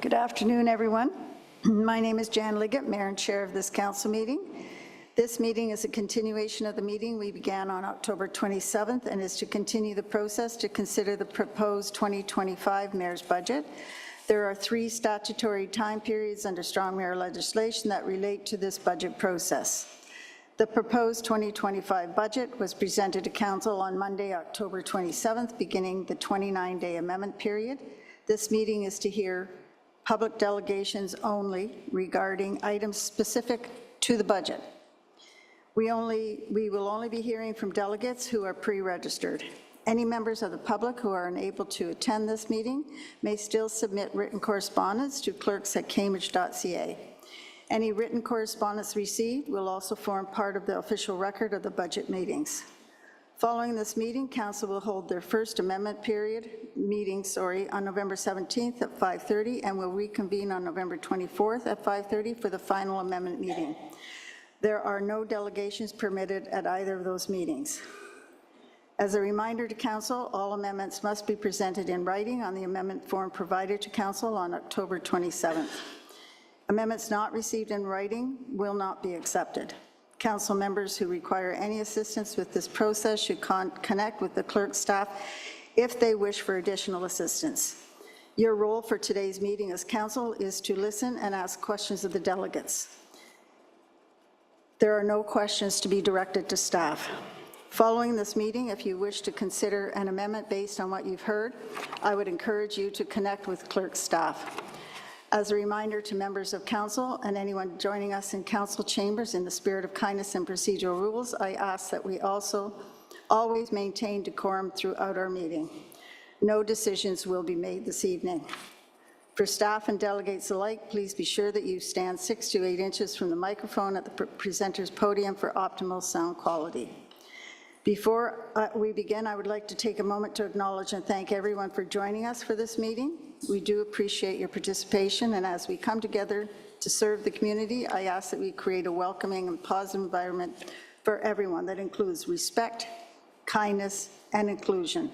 Good afternoon, everyone. My name is Jan Liggett, Mayor and Chair of this Council meeting. This meeting is a continuation of the meeting we began on October 27th and is to continue the process to consider the proposed 2025 Mayor's budget. There are 3 statutory time periods under strong mayor legislation that relate to this budget process. The proposed 2025 budget was presented to Council on Monday, October 27th, beginning the 29-day amendment period. This meeting is to hear public delegations only regarding items specific to the budget. We will only be hearing from delegates who are pre-registered. Any members of the public who are unable to attend this meeting may still submit written correspondence to clerks@cambridge.ca. Any written correspondence received will also form part of the official record of the budget meetings. Following this meeting, Council will hold their first amendment meeting on November 17th at 5:30 and will reconvene on November 24th at 5:30 for the final amendment meeting. There are no delegations permitted at either of those meetings. As a reminder to Council, all amendments must be presented in writing on the amendment form provided to Council on October 27th. Amendments not received in writing will not be accepted. Council members who require any assistance with this process should connect with the clerk staff if they wish for additional assistance. Your role for today's meeting as Council is to listen and ask questions of the delegates. There are no questions to be directed to staff. Following this meeting, if you wish to consider an amendment based on what you've heard, I would encourage you to connect with clerk staff. As a reminder to members of Council and anyone joining us in Council chambers, in the spirit of kindness and procedural rules, I ask that we also always maintain decorum throughout our meeting. No decisions will be made this evening. For staff and delegates alike, please be sure that you stand 6 to 8 inches from the microphone at the presenter's podium for optimal sound quality. Before we begin, I would like to take a moment to acknowledge and thank everyone for joining us for this meeting. We do appreciate your participation, and as we come together to serve the community, I ask that we create a welcoming and positive environment for everyone that includes respect, kindness, and inclusion.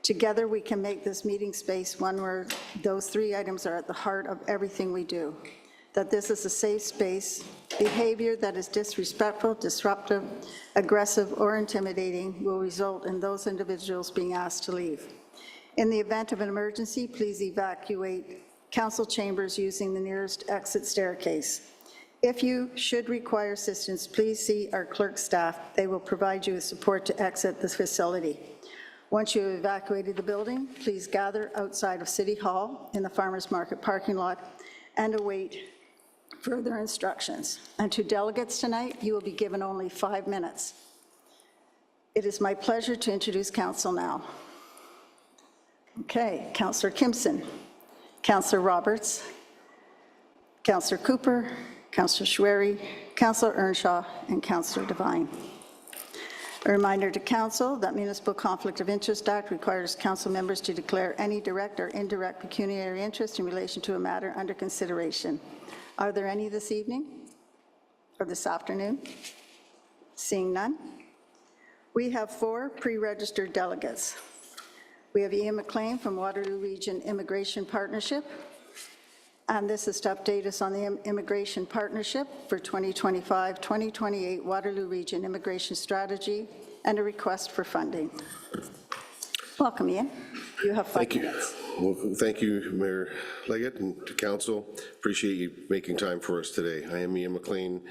Together, we can make this meeting space one where those 3 items are at the heart of everything we do. That this is a safe space. Behavior that is disrespectful, disruptive, aggressive, or intimidating will result in those individuals being asked to leave. In the event of an emergency, please evacuate Council chambers using the nearest exit staircase. If you should require assistance, please see our clerk staff. They will provide you with support to exit this facility. Once you have evacuated the building, please gather outside of City Hall in the Farmers Market parking lot and await further instructions. And to delegates tonight, you will be given only 5 minutes. It is my pleasure to introduce Council now. Okay, Councillor Kimson, Councillor Roberts, Councillor Cooper, Councillor Schwery, Councillor Earnshaw, and Councillor Devine. A reminder to Council that Municipal Conflict of Interest Act requires Council members to declare any direct or indirect pecuniary interest in relation to a matter under consideration. Are there any this evening or this afternoon? Seeing none. We have 4 pre-registered delegates. We have Ian McLean from Waterloo Region Immigration Partnership, and this is to update us on the Immigration Partnership for 2025-2028 Waterloo Region Immigration Strategy and a request for funding. Welcome, Ian. You have 5 minutes. Well, thank you, Mayor Liggett, and to Council. Appreciate you making time for us today. I am Ian McLean,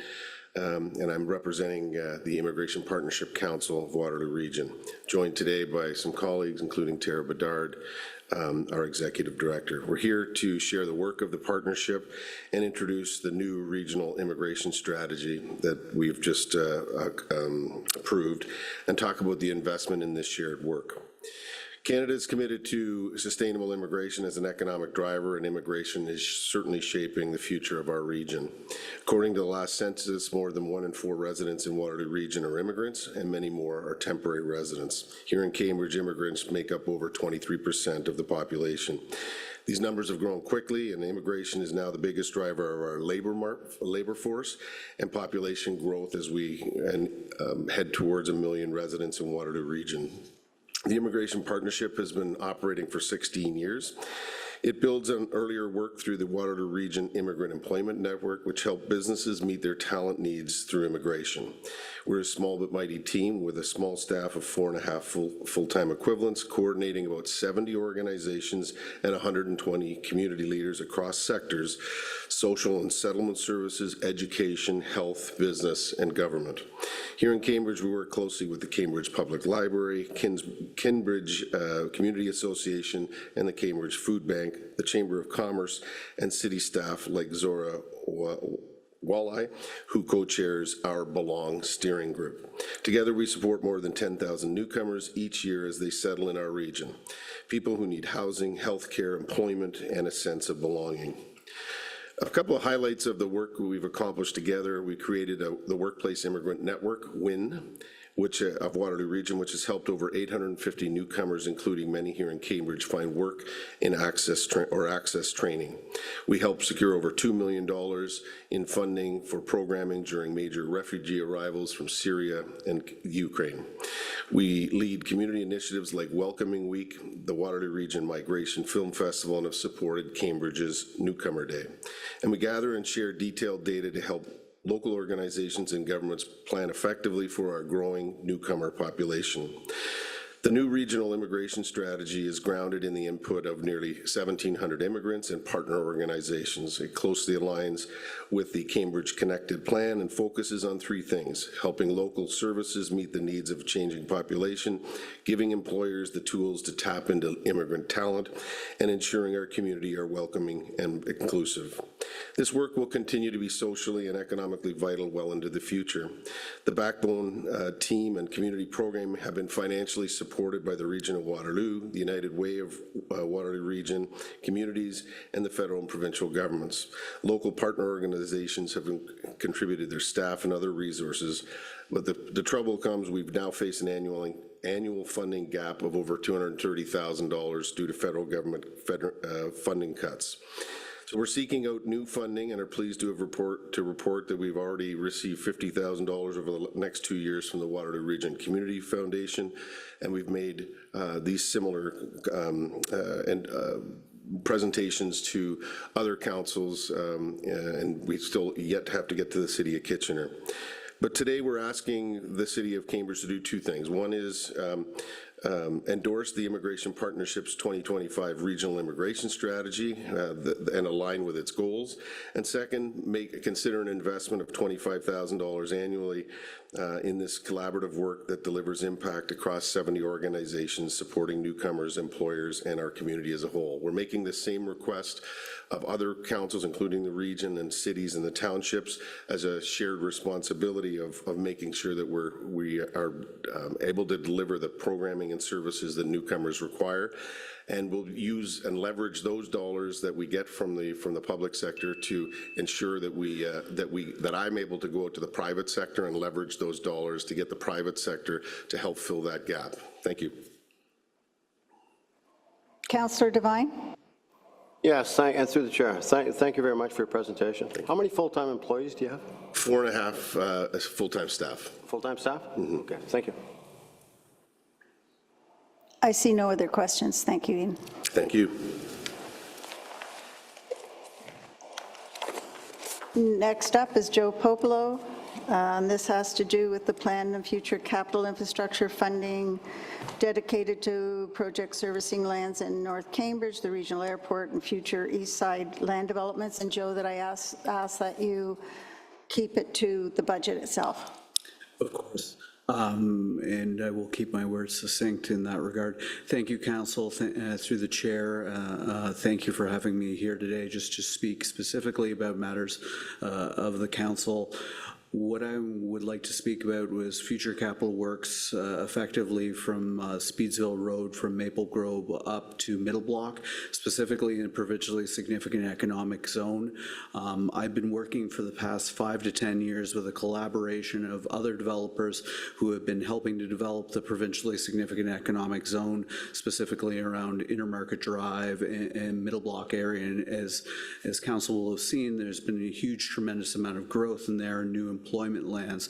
and I'm representing the Immigration Partnership Council of Waterloo Region, joined today by some colleagues, including Tara Bedard, our Executive Director. We're here to share the work of the partnership and introduce the new regional immigration strategy that we've just approved, and talk about the investment in this shared work. Canada is committed to sustainable immigration as an economic driver, and immigration is certainly shaping the future of our region. According to the last census, more than 1 in 4 residents in Waterloo Region are immigrants, and many more are temporary residents. Here in Cambridge, immigrants make up over 23% of the population. These numbers have grown quickly, and immigration is now the biggest driver of our labor force and population growth as we head towards 1 million residents in Waterloo Region. The Immigration Partnership has been operating for 16 years. It builds on earlier work through the Waterloo Region Immigrant Employment Network, which help businesses meet their talent needs through immigration. We're a small but mighty team with a small staff of 4.5 full-time equivalents, coordinating about 70 organizations and 120 community leaders across sectors: social and settlement services, education, health, business, and government. Here in Cambridge, we work closely with the Cambridge Public Library, Cambridge Community Association, and the Cambridge Food Bank, the Chamber of Commerce, and city staff like Zora Walleye, who co-chairs our Belong steering group. Together, we support more than 10,000 newcomers each year as they settle in our region, people who need housing, healthcare, employment, and a sense of belonging. A couple of highlights of the work we've accomplished together: we created the Workplace Immigrant Network, WIN, of Waterloo Region, which has helped over 850 newcomers, including many here in Cambridge, find work in access training. We helped secure over $2 million in funding for programming during major refugee arrivals from Syria and Ukraine. We lead community initiatives like Welcoming Week, the Waterloo Region Migration Film Festival, and have supported Cambridge's Newcomer Day. And we gather and share detailed data to help local organizations and governments plan effectively for our growing newcomer population. The new regional immigration strategy is grounded in the input of nearly 1,700 immigrants and partner organizations. It closely aligns with the Cambridge Connected Plan and focuses on three things: helping local services meet the needs of a changing population, giving employers the tools to tap into immigrant talent, and ensuring our community are welcoming and inclusive. This work will continue to be socially and economically vital well into the future. The Backbone team and community program have been financially supported by the Region of Waterloo, the United Way of Waterloo Region, communities, and the federal and provincial governments. Local partner organizations have contributed their staff and other resources, but the trouble comes, we've now faced an annual funding gap of over $230,000 due to federal government funding cuts. So we're seeking out new funding and are pleased to report that we've already received $50,000 over the next 2 years from the Waterloo Region Community Foundation, and we've made these similar presentations to other councils, and we still yet have to get to the City of Kitchener. But today we're asking the City of Cambridge to do two things. One is endorse the Immigration Partnership's 2025 Regional Immigration Strategy and align with its goals. And second, consider an investment of $25,000 annually in this collaborative work that delivers impact across 70 organizations supporting newcomers, employers, and our community as a whole. We're making the same request of other councils, including the region and cities and the townships, as a shared responsibility of making sure that we are able to deliver the programming and services that newcomers require. And we'll use and leverage those dollars that we get from the public sector to ensure that I'm able to go out to the private sector and leverage those dollars to get the private sector to help fill that gap. Thank you. Councillor Devine. Yes, and through the chair, thank you very much for your presentation. How many full-time employees do you have? 4.5 full-time staff. Full-time staff? Mm-hmm. Okay, thank you. I see no other questions. Thank you, Ian. Thank you. Next up is Joe Popolo. This has to do with the plan of future capital infrastructure funding dedicated to project servicing lands in North Cambridge, the regional airport, and future east side land developments. And Joe, that I ask that you keep it to the budget itself. Of course. And I will keep my words succinct in that regard. Thank you, Council, through the chair. Thank you for having me here today just to speak specifically about matters of the Council. What I would like to speak about was future capital works effectively from Speedsville Road from Maple Grove up to Middle Block, specifically in a provincially significant economic zone. I've been working for the past 5 to 10 years with a collaboration of other developers who have been helping to develop the provincially significant economic zone, specifically around Intermarket Drive and Middle Block area. And as Council will have seen, there's been a huge, tremendous amount of growth in there and new employment lands.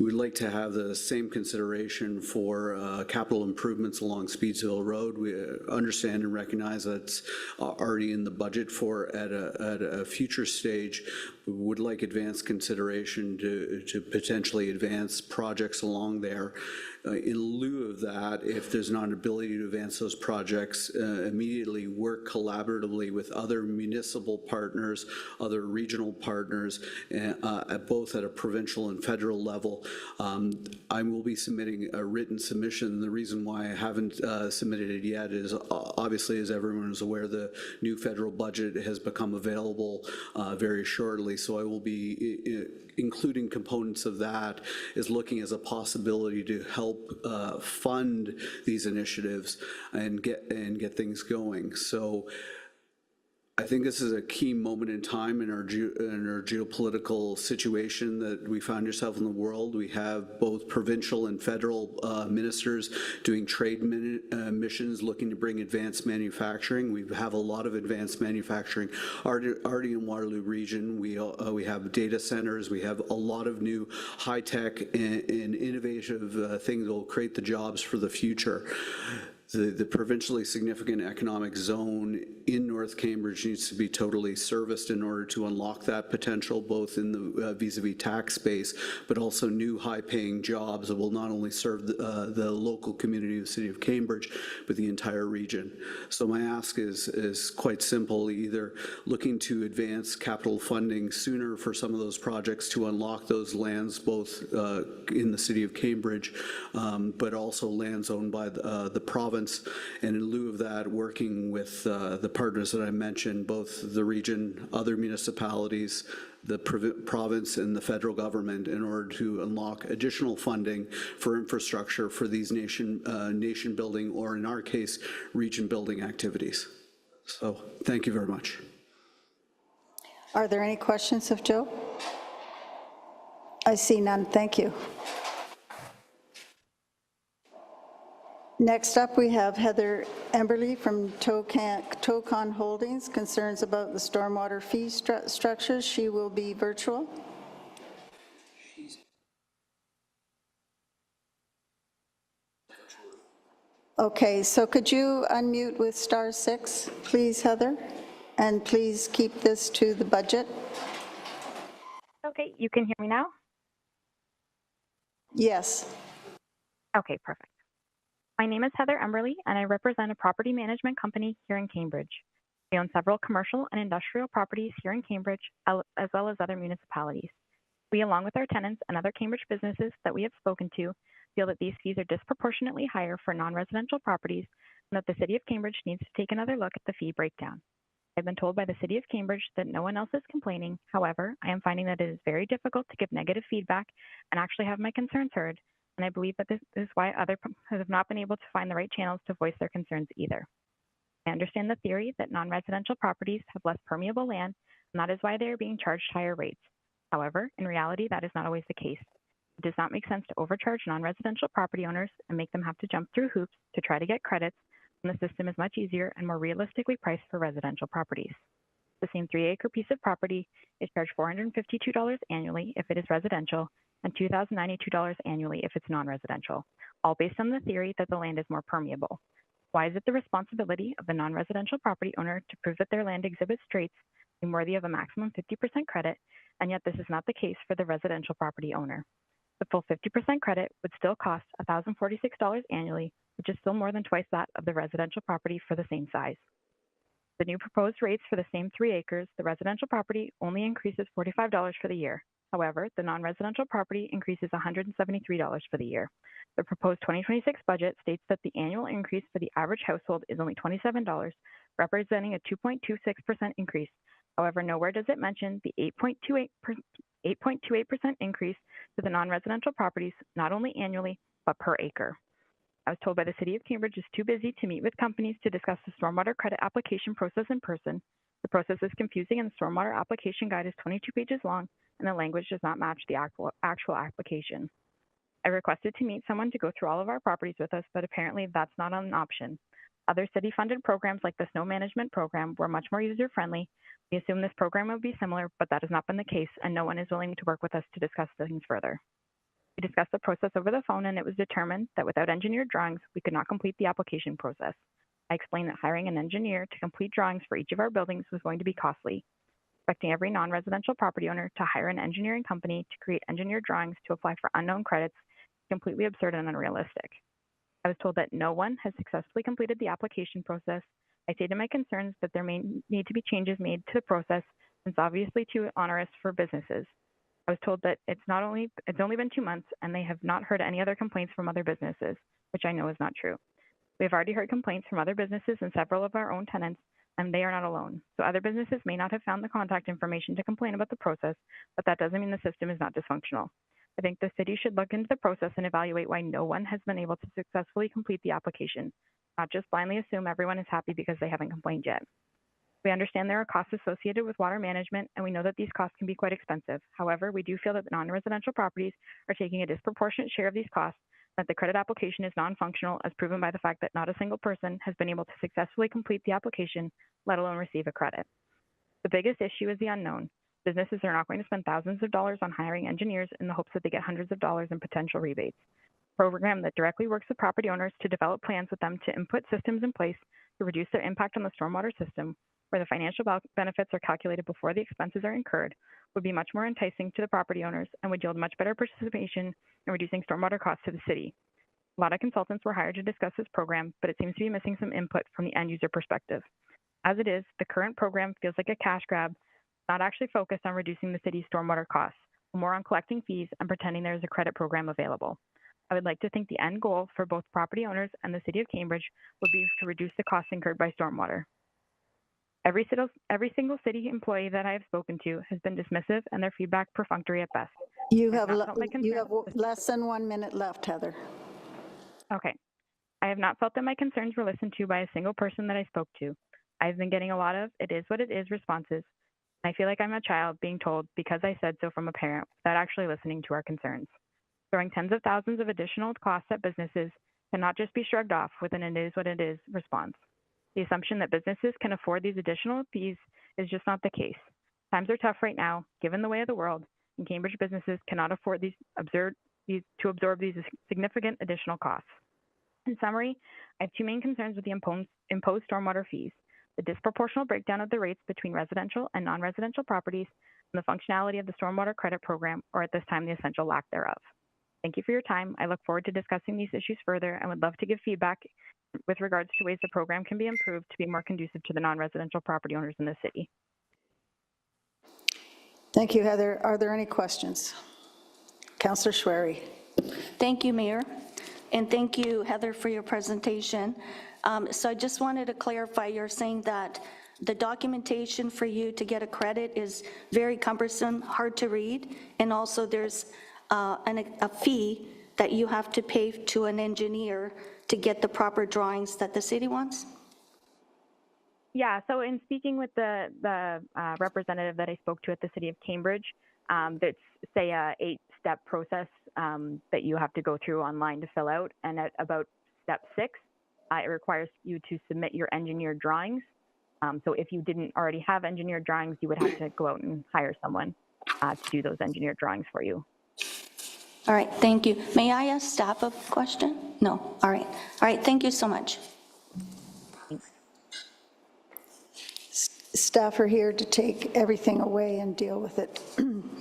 We'd like to have the same consideration for capital improvements along Speedsville Road. We understand and recognize that's already in the budget for at a future stage. We would like advanced consideration to potentially advance projects along there. In lieu of that, if there's not an ability to advance those projects, immediately work collaboratively with other municipal partners, other regional partners, both at a provincial and federal level. I will be submitting a written submission. The reason why I haven't submitted it yet is obviously, as everyone is aware, the new federal budget has become available very shortly. So I will be including components of that is looking as a possibility to help fund these initiatives and get things going. So I think this is a key moment in time in our geopolitical situation that we find ourselves in the world. We have both provincial and federal ministers doing trade missions looking to bring advanced manufacturing. We have a lot of advanced manufacturing already in Waterloo Region. We have data centers. We have a lot of new high-tech and innovative things that will create the jobs for the future. The provincially significant economic zone in North Cambridge needs to be totally serviced in order to unlock that potential, both in the vis-a-vis tax base, but also new high-paying jobs that will not only serve the local community of the City of Cambridge, but the entire region. So my ask is quite simple, either looking to advance capital funding sooner for some of those projects to unlock those lands, both in the City of Cambridge, but also lands owned by the province. And in lieu of that, working with the partners that I mentioned, both the region, other municipalities, the province and the federal government, in order to unlock additional funding for infrastructure for these nation building, or in our case, region building activities. So thank you very much. Are there any questions of Joe? I see none. Thank you. Next up, we have Heather Emberley from Tocon Holdings, concerns about the stormwater fee structures. She will be virtual. Okay, so could you unmute with *6, please, Heather? And please keep this to the budget. Okay, you can hear me now? Yes. Okay, perfect. My name is Heather Emberley, and I represent a property management company here in Cambridge. We own several commercial and industrial properties here in Cambridge, as well as other municipalities. We, along with our tenants and other Cambridge businesses that we have spoken to, feel that these fees are disproportionately higher for non-residential properties and that the City of Cambridge needs to take another look at the fee breakdown. I've been told by the City of Cambridge that no one else is complaining. However, I am finding that it is very difficult to give negative feedback and actually have my concerns heard. And I believe that this is why others have not been able to find the right channels to voice their concerns either. I understand the theory that non-residential properties have less permeable land, and that is why they are being charged higher rates. However, in reality, that is not always the case. It does not make sense to overcharge non-residential property owners and make them have to jump through hoops to try to get credits when the system is much easier and more realistically priced for residential properties. The same 3-acre piece of property is charged $452 annually if it is residential, and $2,092 annually if it's non-residential, all based on the theory that the land is more permeable. Why is it the responsibility of the non-residential property owner to prove that their land exhibits traits being worthy of a maximum 50% credit, and yet this is not the case for the residential property owner? The full 50% credit would still cost $1,046 annually, which is still more than twice that of the residential property for the same size. The new proposed rates for the same 3 acres, the residential property only increases $45 for the year. However, the non-residential property increases $173 for the year. The proposed 2026 budget states that the annual increase for the average household is only $27, representing a 2.26% increase. However, nowhere does it mention the 8.28% increase to the non-residential properties, not only annually, but per acre. I was told by the City of Cambridge is too busy to meet with companies to discuss the stormwater credit application process in person. The process is confusing and the stormwater application guide is 22 pages long and the language does not match the actual application. I requested to meet someone to go through all of our properties with us, but apparently that's not an option. Other city-funded programs like the snow management program were much more user-friendly. We assumed this program would be similar, but that has not been the case and no one is willing to work with us to discuss things further. We discussed the process over the phone, and it was determined that without engineered drawings, we could not complete the application process. I explained that hiring an engineer to complete drawings for each of our buildings was going to be costly, expecting every non-residential property owner to hire an engineering company to create engineered drawings to apply for unknown credits is completely absurd and unrealistic. I was told that no one has successfully completed the application process. I stated my concerns that there may need to be changes made to the process since obviously too onerous for businesses. I was told that it's only been 2 months and they have not heard any other complaints from other businesses, which I know is not true. We have already heard complaints from other businesses and several of our own tenants, and they are not alone. So other businesses may not have found the contact information to complain about the process, but that doesn't mean the system is not dysfunctional. I think the city should look into the process and evaluate why no one has been able to successfully complete the application, not just blindly assume everyone is happy because they haven't complained yet. We understand there are costs associated with water management, and we know that these costs can be quite expensive. However, we do feel that the non-residential properties are taking a disproportionate share of these costs, that the credit application is non-functional, as proven by the fact that not a single person has been able to successfully complete the application, let alone receive a credit. The biggest issue is the unknown. Businesses are not going to spend thousands of dollars on hiring engineers in the hopes that they get hundreds of dollars in potential rebates. A program that directly works with property owners to develop plans with them to input systems in place to reduce their impact on the stormwater system, where the financial benefits are calculated before the expenses are incurred, would be much more enticing to the property owners and would yield much better participation in reducing stormwater costs to the city. A lot of consultants were hired to discuss this program, but it seems to be missing some input from the end user perspective. As it is, the current program feels like a cash grab, not actually focused on reducing the city's stormwater costs, but more on collecting fees and pretending there is a credit program available. I would like to think the end goal for both property owners and the city of Cambridge would be to reduce the costs incurred by stormwater. Every single city employee that I have spoken to has been dismissive and their feedback perfunctory at best. You have You have less than 1 minute left, Heather. Okay. I have not felt that my concerns were listened to by a single person that I spoke to. I've been getting a lot of "it is what it is" responses. I feel like I'm a child being told because I said so from a parent without actually listening to our concerns. Throwing tens of thousands of additional costs at businesses cannot just be shrugged off with an "it is what it is" response. The assumption that businesses can afford these additional fees is just not the case. Times are tough right now, given the way of the world, and Cambridge businesses cannot afford to absorb these significant additional costs. In summary, I have two main concerns with the imposed stormwater fees: the disproportional breakdown of the rates between residential and non-residential properties, and the functionality of the stormwater credit program, or at this time, the essential lack thereof. Thank you for your time. I look forward to discussing these issues further and would love to give feedback with regards to ways the program can be improved to be more conducive to the non-residential property owners in the city. Thank you, Heather. Are there any questions? Councillor Schwery. Thank you, Mayor, and thank you, Heather, for your presentation. So I just wanted to clarify, you're saying that the documentation for you to get a credit is very cumbersome, hard to read, and also there's a fee that you have to pay to an engineer to get the proper drawings that the city wants? Yeah, so in speaking with the representative that I spoke to at the City of Cambridge, that's, say, a 8-step process that you have to go through online to fill out, and at about step 6, it requires you to submit your engineered drawings. So if you didn't already have engineered drawings, you would have to go out and hire someone to do those engineered drawings for you. All right, thank you. May I ask staff a question? No, all right. All right, thank you so much. Thanks. Staff are here to take everything away and deal with it.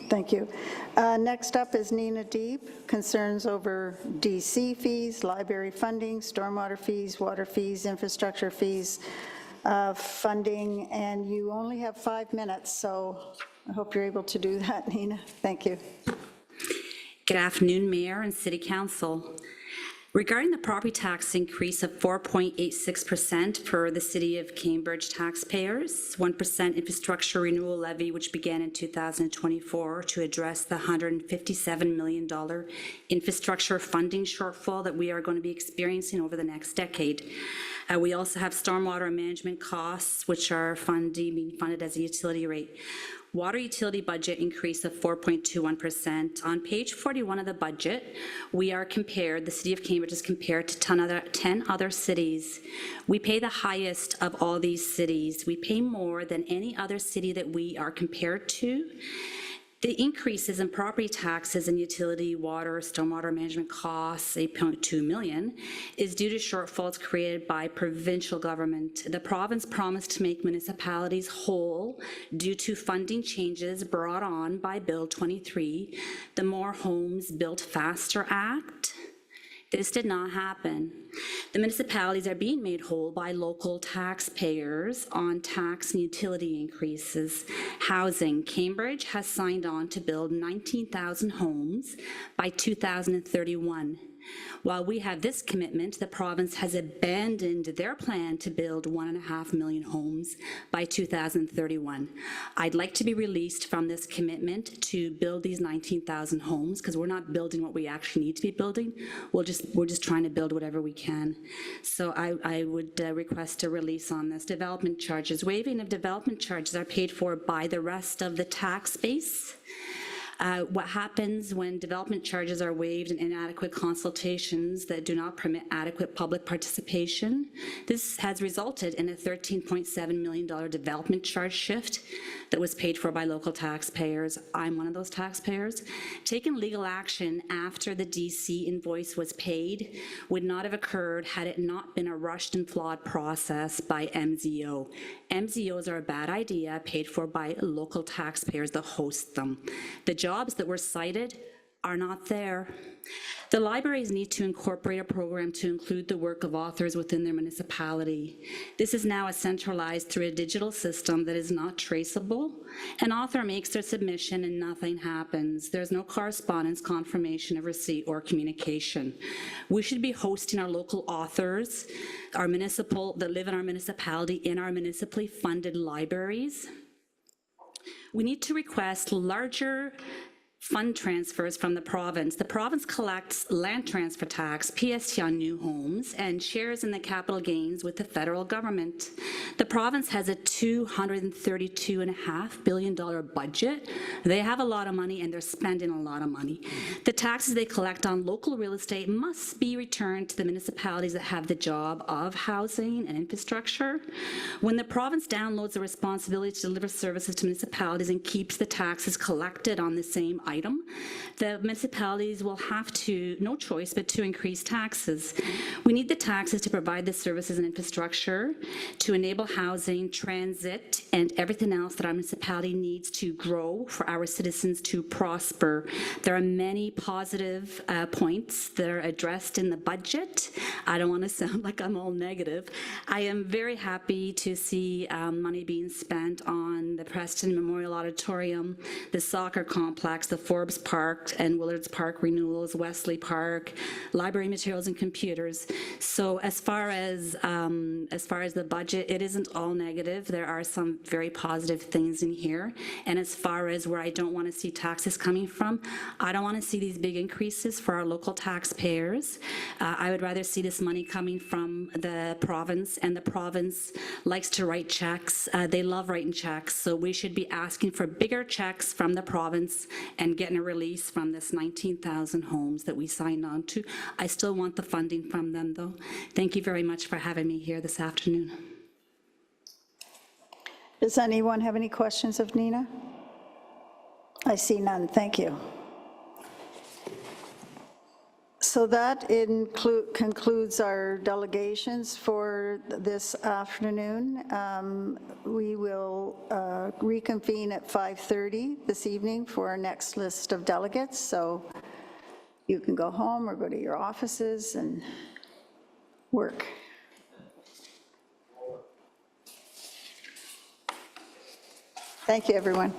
Thank you. Next up is Nina Deeb, concerns over DC fees, library funding, stormwater fees, water fees, infrastructure fees, funding, and you only have 5 minutes, so I hope you're able to do that, Nina. Thank you. Good afternoon, Mayor and City Council. Regarding the property tax increase of 4.86% for the City of Cambridge taxpayers, 1% infrastructure renewal levy, which began in 2024 to address the $157 million infrastructure funding shortfall that we are going to be experiencing over the next decade. We also have stormwater management costs, which are being funded as a utility rate. Water utility budget increase of 4.21%. On page 41 of the budget, we are compared, the City of Cambridge is compared to 10 other cities. We pay the highest of all these cities. We pay more than any other city that we are compared to. The increases in property taxes and utility, water, stormwater management costs, 8.2 million, is due to shortfalls created by provincial government. The province promised to make municipalities whole due to funding changes brought on by Bill 23, the More Homes Built Faster Act. This did not happen. The municipalities are being made whole by local taxpayers on tax and utility increases. Housing, Cambridge has signed on to build 19,000 homes by 2031. While we have this commitment, the province has abandoned their plan to build 1.5 million homes by 2031. I'd like to be released from this commitment to build these 19,000 homes, because we're not building what we actually need to be building. We're just trying to build whatever we can. So I would request a release on this. Development charges. Waiving of development charges are paid for by the rest of the tax base. What happens when development charges are waived in inadequate consultations that do not permit adequate public participation? This has resulted in a $13.7 million development charge shift that was paid for by local taxpayers. I'm one of those taxpayers. Taking legal action after the DC invoice was paid would not have occurred had it not been a rushed and flawed process by MZO. MZOs are a bad idea paid for by local taxpayers that host them. The jobs that were cited are not there. The libraries need to incorporate a program to include the work of authors within their municipality. This is now centralized through a digital system that is not traceable. An author makes their submission and nothing happens. There's no correspondence, confirmation of receipt, or communication. We should be hosting our local authors, that live in our municipality, in our municipally funded libraries. We need to request larger fund transfers from the province. The province collects land transfer tax, PST on new homes, and shares in the capital gains with the federal government. The province has a $232.5 billion budget. They have a lot of money and they're spending a lot of money. The taxes they collect on local real estate must be returned to the municipalities that have the job of housing and infrastructure. When the province downloads the responsibility to deliver services to municipalities and keeps the taxes collected on the same item, the municipalities will have to, no choice but to increase taxes. We need the taxes to provide the services and infrastructure to enable housing, transit, and everything else that our municipality needs to grow for our citizens to prosper. There are many positive points that are addressed in the budget. I don't want to sound like I'm all negative. I am very happy to see money being spent on the Preston Memorial Auditorium, the soccer complex, the Forbes Park and Willards Park renewals, Wesley Park, library materials and computers. So as far as the budget, it isn't all negative. There are some very positive things in here. And as far as where I don't want to see taxes coming from, I don't want to see these big increases for our local taxpayers. I would rather see this money coming from the province, and the province likes to write checks. They love writing checks, so we should be asking for bigger checks from the province and getting a release from this 19,000 homes that we signed on to. I still want the funding from them, though. Thank you very much for having me here this afternoon. Does anyone have any questions of Nina? I see none. Thank you. So that concludes our delegations for this afternoon. We will reconvene at 5:30 this evening for our next list of delegates. So you can go home or go to your offices and work. Thank you, everyone.